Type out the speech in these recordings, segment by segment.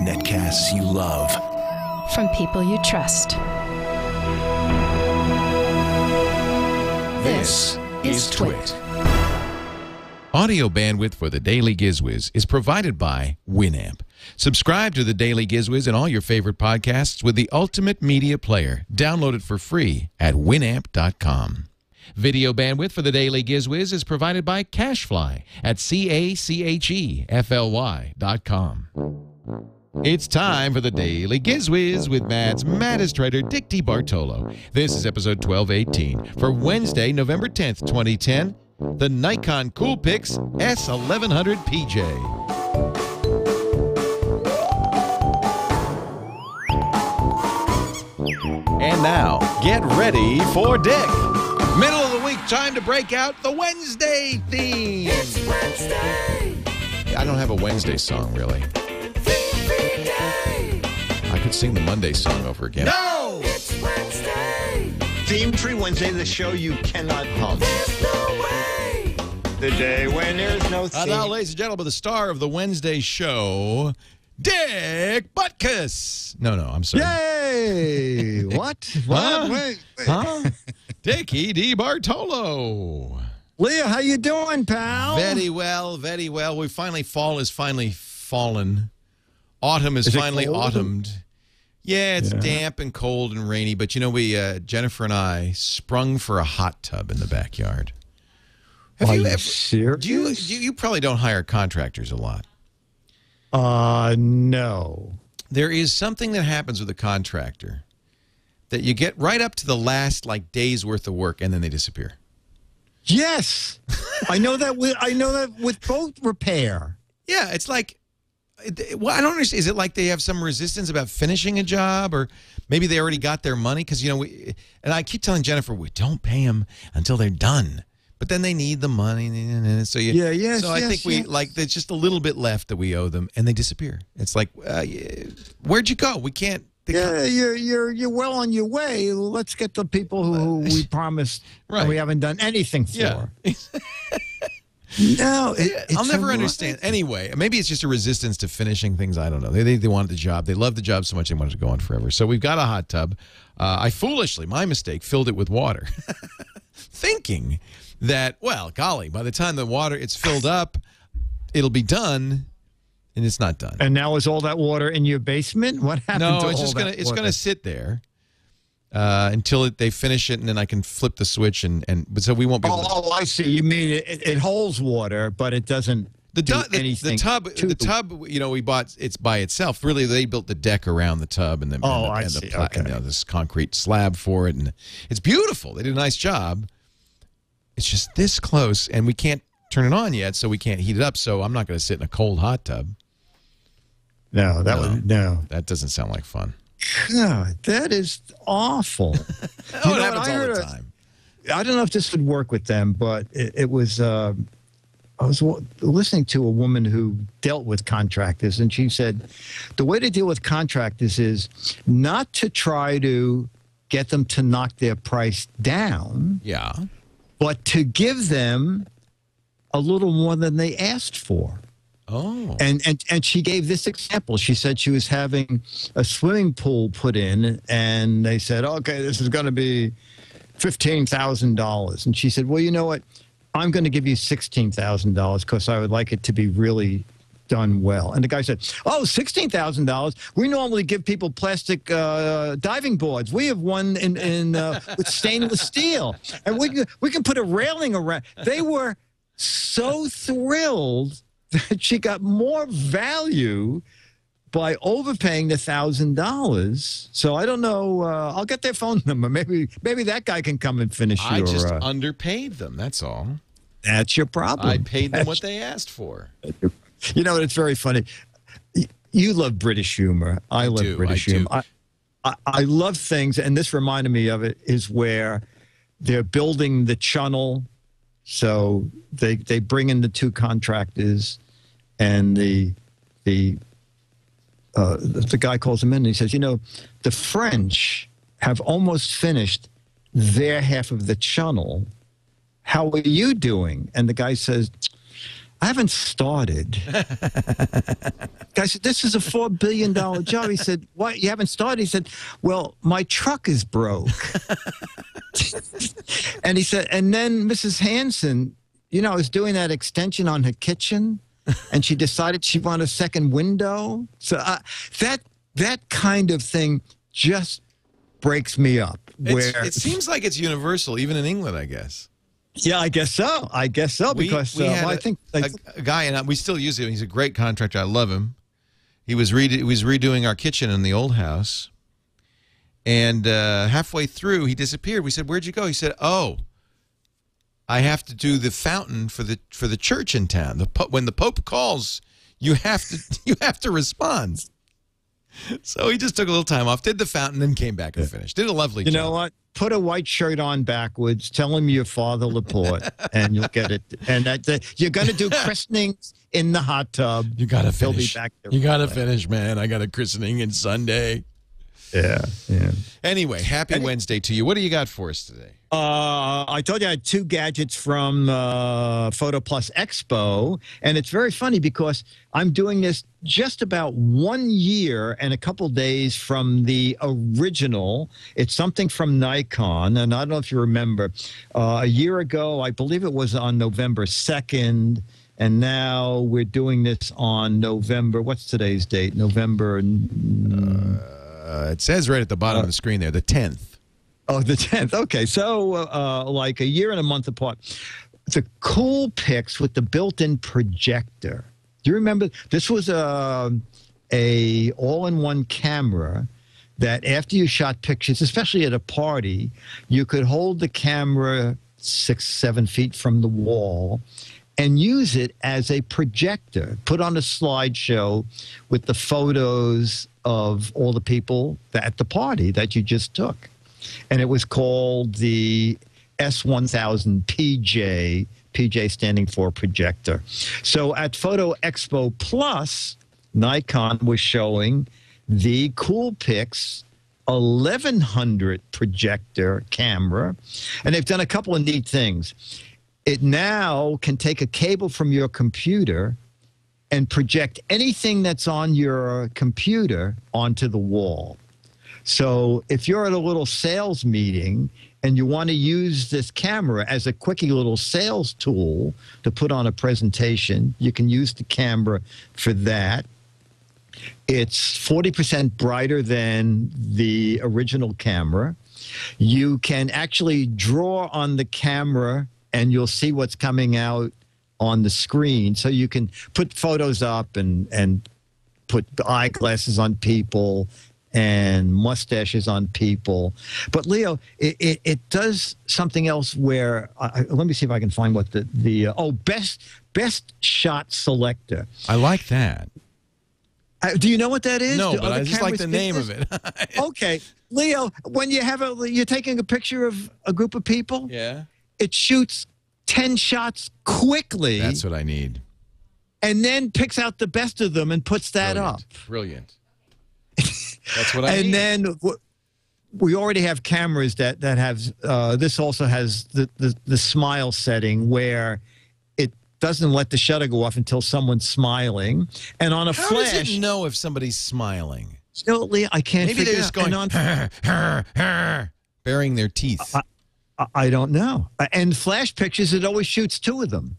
Netcasts you love. From people you trust. This is Twit. Audio bandwidth for the Daily GizWiz is provided by Winamp. Subscribe to the Daily GizWiz and all your favorite podcasts with the ultimate media player. Download it for free at winamp.com. Video bandwidth for the Daily GizWiz is provided by CacheFly at CacheFly.com. It's time for the Daily GizWiz with Matt's maddest writer, Dick DeBartolo. This is episode 1218 for Wednesday, November 10th, 2010. The Nikon COOLPIX S1100pj. And now, get ready for Dick. Middle of the week, time to break out the Wednesday theme. It's Wednesday. I don't have a Wednesday song, really. Every day. I could sing the Monday song over again. No! It's Wednesday. Theme Tree Wednesday, the show you cannot hum. There's no way. The day when there's no theme. Now, ladies and gentlemen, the star of the Wednesday show, Dick Butkus. No, I'm sorry. Yay! What? What? Wait. Huh? Dickie DeBartolo. Leah, how you doing, pal? Very well, very well. Fall has finally fallen. Autumn is finally cold? autumned. Yeah, it's damp and cold and rainy, but you know, Jennifer and I sprung for a hot tub in the backyard. Are you serious? You probably don't hire contractors a lot. No. There is something that happens with a contractor that you get right up to the last day's worth of work and then they disappear. Yes, I know that. With boat repair. Yeah, it's like, well, I don't understand. Is it like they have some resistance about finishing a job, or maybe they already got their money? Because and I keep telling Jennifer, we don't pay them until they're done. But then they need the money, so I think there's just a little bit left that we owe them, and they disappear. It's like, where'd you go? We can't. You're well on your way. Let's get the people who we promised and we haven't done anything for. Yeah. No, I'll never understand. Anyway, maybe it's just a resistance to finishing things. I don't know. They wanted the job. They loved the job so much they wanted to go on forever. So we've got a hot tub. I foolishly, my mistake, filled it with water, thinking that, well, golly, by the time it's filled up, it'll be done, and it's not done. And now is all that water in your basement? What happened to all that water? It's gonna sit there until they finish it, and then I can flip the switch, but so we won't be able to. Oh, I see. You mean it holds water, but it doesn't do anything. The tub, we bought, it's by itself. Really, they built the deck around the tub, and then this concrete slab for it, and it's beautiful. They did a nice job. It's just this close, and we can't turn it on yet, so we can't heat it up. So I'm not going to sit in a cold hot tub. No, that doesn't sound like fun. God, that is awful. It happens all the time. I don't know if this would work with them, but it was. I was listening to a woman who dealt with contractors, and she said the way to deal with contractors is not to try to get them to knock their price down. Yeah. But to give them a little more than they asked for. Oh. And she gave this example. She said she was having a swimming pool put in, and they said, okay, this is going to be $15,000. And she said, well, you know what? I'm going to give you $16,000 because I would like it to be really done well. And the guy said, oh, $16,000? We normally give people plastic diving boards. We have one with stainless steel. And we can put a railing around. They were so thrilled that she got more value by overpaying the $1,000. So I don't know. I'll get their phone number. Maybe that guy can come and finish I just underpaid them. That's all. That's your problem. I paid them what they asked for. You know, it's very funny. You love British humor. I love British humor. I love things, and this reminded me of it, is where they're building the channel. So they bring in the two contractors, and the guy calls him in, and he says, you know, the French have almost finished their half of the channel. How are you doing? And the guy says, I haven't started. Guy said, this is a $4 billion job. He said, what? You haven't started? He said, well, my truck is broke. And he said, and then Mrs. Hanson, you know, is doing that extension on her kitchen, and she decided she wanted a second window. So that kind of thing just breaks me up. It seems like it's universal, even in England, I guess. Yeah, I guess so. Because we had I think a guy, and we still use him. He's a great contractor. I love him. He was redoing our kitchen in the old house, and halfway through, he disappeared. We said, "Where'd you go?" He said, "Oh, I have to do the fountain for the church in town. When the Pope calls, you have to respond." So he just took a little time off, did the fountain, then came back and finished. Did a lovely job. You know what? Put a white shirt on backwards. Tell him you're Father Laporte, and you'll get it. And you're going to do christenings in the hot tub. You got to finish. He'll be back there. You got to finish, man. I got a christening in Sunday. Yeah, yeah. Anyway, happy Wednesday to you. What do you got for us today? I told you I had 2 gadgets from Photo Plus Expo, and it's very funny because I'm doing this just about 1 year and a couple days from the original. It's something from Nikon, and I don't know if you remember. A year ago, I believe it was on November 2nd, and now we're doing this on November, what's today's date? November... it says right at the bottom of the screen there, the 10th. Oh, the 10th. Okay, so like a year and a month apart. The COOLPIX with the built-in projector. Do you remember? This was a all-in-one camera that after you shot pictures, especially at a party, you could hold the camera 6-7 feet from the wall and use it as a projector, put on a slideshow with the photos of all the people at the party that you just took. And it was called the S1100pj, PJ standing for projector. So at Photo Expo Plus, Nikon was showing the COOLPIX 1100 projector camera. And they've done a couple of neat things. It now can take a cable from your computer and project anything that's on your computer onto the wall. So if you're at a little sales meeting and you want to use this camera as a quickie little sales tool to put on a presentation, you can use the camera for that. It's 40% brighter than the original camera. You can actually draw on the camera and you'll see what's coming out on the screen. So you can put photos up and put eyeglasses on people and mustaches on people. But Leo, it does something else where, let me see if I can find what best shot selector. I like that. Do you know what that is? No, Do but other I just like the cameras name of it. Okay, Leo, when you're taking a picture of a group of people, Yeah. it shoots 10 shots quickly. That's what I need. And then picks out the best of them and puts that up. Brilliant. That's what I need. And then we already have cameras that have, this also has the smile setting where it doesn't let the shutter go off until someone's smiling. And on a How flash. does it know if somebody's smiling? No, Leo, I can't Maybe they're figure just going, baring their teeth. I don't know. And flash pictures, it always shoots 2 of them.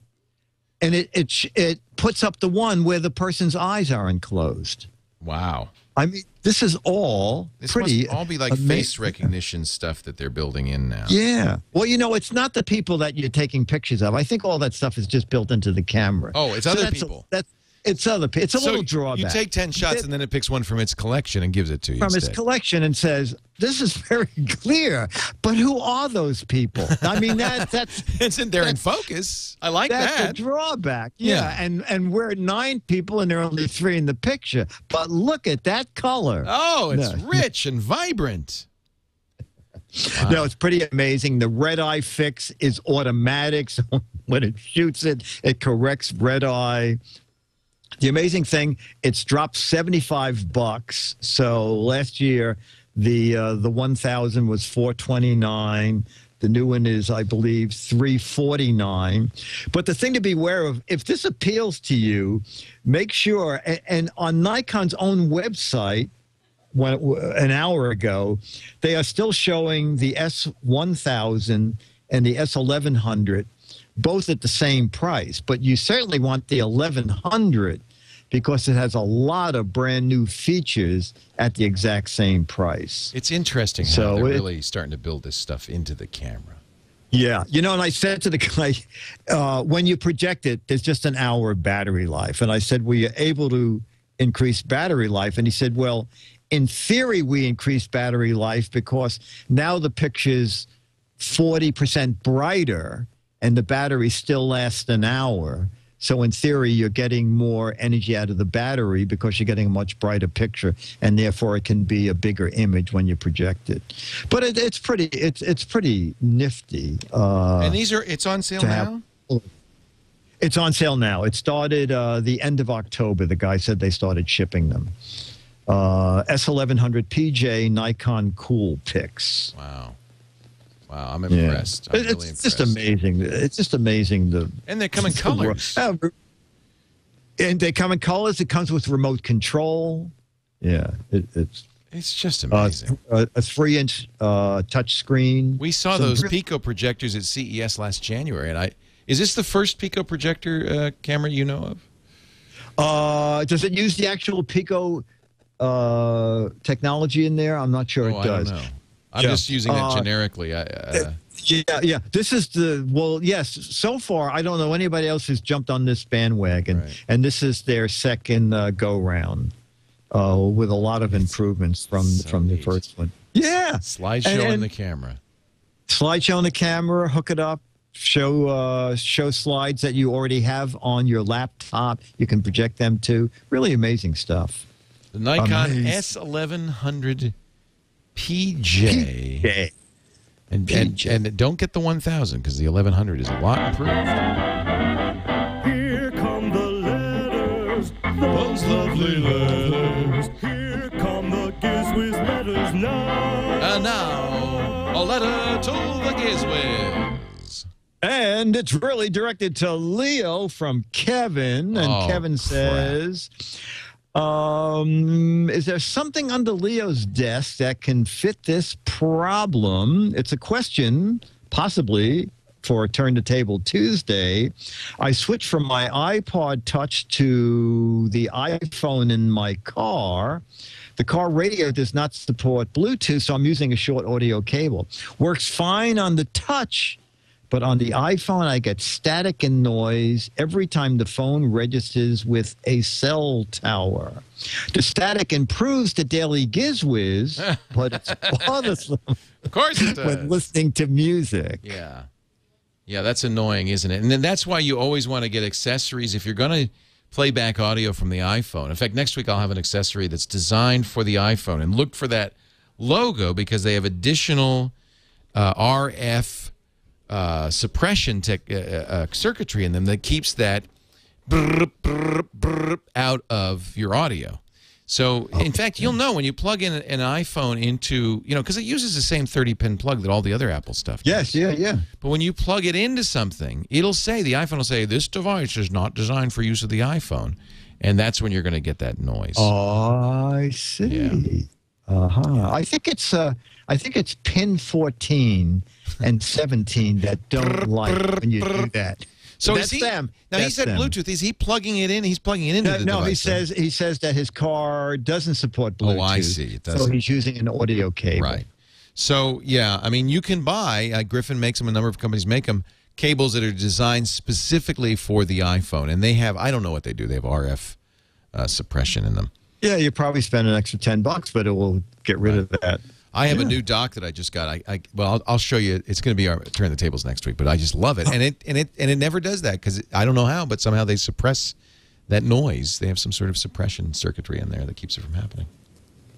And it puts up the one where the person's eyes are enclosed. Wow. I mean, this is all This pretty must all be like face recognition stuff that they're building in now. Yeah. Well, you know, it's not the people that you're taking pictures of. I think all that stuff is just built into the camera. Oh, it's other people. It's other people. It's a little drawback. You take 10 shots and then it picks one from its collection and gives it to you from its collection and says, this is very clear, but who are those people? I mean, that's isn't there in focus. I like that's that. a drawback. Yeah. And we're 9 people and there are only 3 in the picture. But look at that color. Oh, it's rich and vibrant. Wow. No, it's pretty amazing. The red eye fix is automatic. So when it shoots it, it corrects red eye. The amazing thing, it's dropped $75. So last year, the 1000 was $429. The new one is, I believe, $349. But the thing to be aware of, if this appeals to you, make sure, and on Nikon's own website, an hour ago, they are still showing the S1000 and the S1100, both at the same price. But you certainly want the 1100 because it has a lot of brand new features at the exact same price. It's interesting how they're really starting to build this stuff into the camera. Yeah. You know, and I said to the guy, when you project it, there's just an hour of battery life. And I said, were you able to increase battery life? And he said, well, in theory, we increased battery life because now the picture's 40% brighter and the battery still lasts an hour. So in theory, you're getting more energy out of the battery because you're getting a much brighter picture, and therefore it can be a bigger image when you project it. But it's pretty nifty. And it's on sale now? It's on sale now. It started the end of October. The guy said they started shipping them. S1100pj Nikon COOLPIX. Wow. Wow, I'm impressed. Yeah. I'm really it's impressed. just amazing. It's just amazing. And they come in colors. And they come in colors. It comes with remote control. Yeah, it's just amazing. A 3-inch touch screen. We saw those Pico projectors at CES last January, and is this the first Pico projector camera you know of? Does it use the actual Pico technology in there? I'm not sure it does. I don't know. I'm just using it generically. Yeah. This is yes. So far, I don't know anybody else who's jumped on this bandwagon, and this is their second go-round with a lot of improvements from the first one. Yeah. Slideshow on the camera. Slideshow on the camera, hook it up, show slides that you already have on your laptop. You can project them to. Really amazing stuff. The Nikon S1100 PJ. And don't get the 1000 because the 1100 is a lot improved. Here come the letters, those lovely letters. Here come the GizWiz letters now. And now, a letter to the GizWiz. And it's really directed to Leo from Kevin. And Kevin says, is there something under Leo's desk that can fit this problem? It's a question, possibly, for Turn the Table Tuesday. I switched from my iPod Touch to the iPhone in my car. The car radio does not support Bluetooth, so I'm using a short audio cable. Works fine on the Touch, but on the iPhone, I get static and noise every time the phone registers with a cell tower. The static improves the daily GizWiz, but it's bothersome. Of course it does. When listening to music. Yeah. Yeah, that's annoying, isn't it? And then that's why you always want to get accessories if you're going to play back audio from the iPhone. In fact, next week I'll have an accessory that's designed for the iPhone. And look for that logo because they have additional RF suppression circuitry in them that keeps that out of your audio. So, in fact, you'll know when you plug in an iPhone into, because it uses the same 30-pin plug that all the other Apple stuff does. Yes, yeah. But when you plug it into something, the iPhone will say, this device is not designed for use of the iPhone. And that's when you're going to get that noise. Oh, I see. Yeah. I think it's pin 14 and 17 that don't like when you do that. So that's them. Now he said Bluetooth. Is he plugging it in? He's plugging it into the device. No, he says that his car doesn't support Bluetooth. Oh, I see. It doesn't. So he's using an audio cable. Right. So yeah, I mean, you can buy. Griffin makes them. A number of companies make them cables that are designed specifically for the iPhone, and they have. I don't know what they do. They have RF suppression in them. Yeah, you probably spend an extra $10, but it will get rid of that. I have a new dock that I just got. Well, I'll show you. It's going to be our Turn the Tables next week, but I just love it, and it never does that because I don't know how, but somehow they suppress that noise. They have some sort of suppression circuitry in there that keeps it from happening.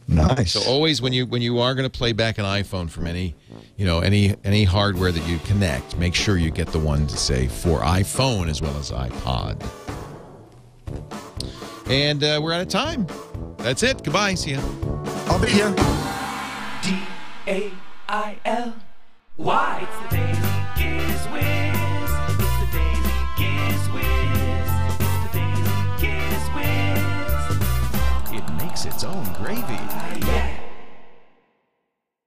Nice. So always when you are going to play back an iPhone from any hardware that you connect, make sure you get the one to say for iPhone as well as iPod. And we're out of time. That's it. Goodbye. See ya. I'll be here. DAIL. Why? It's the Daily GizWiz. It's the Daily GizWiz. It's the Daily GizWiz. It makes its own gravy. Yeah.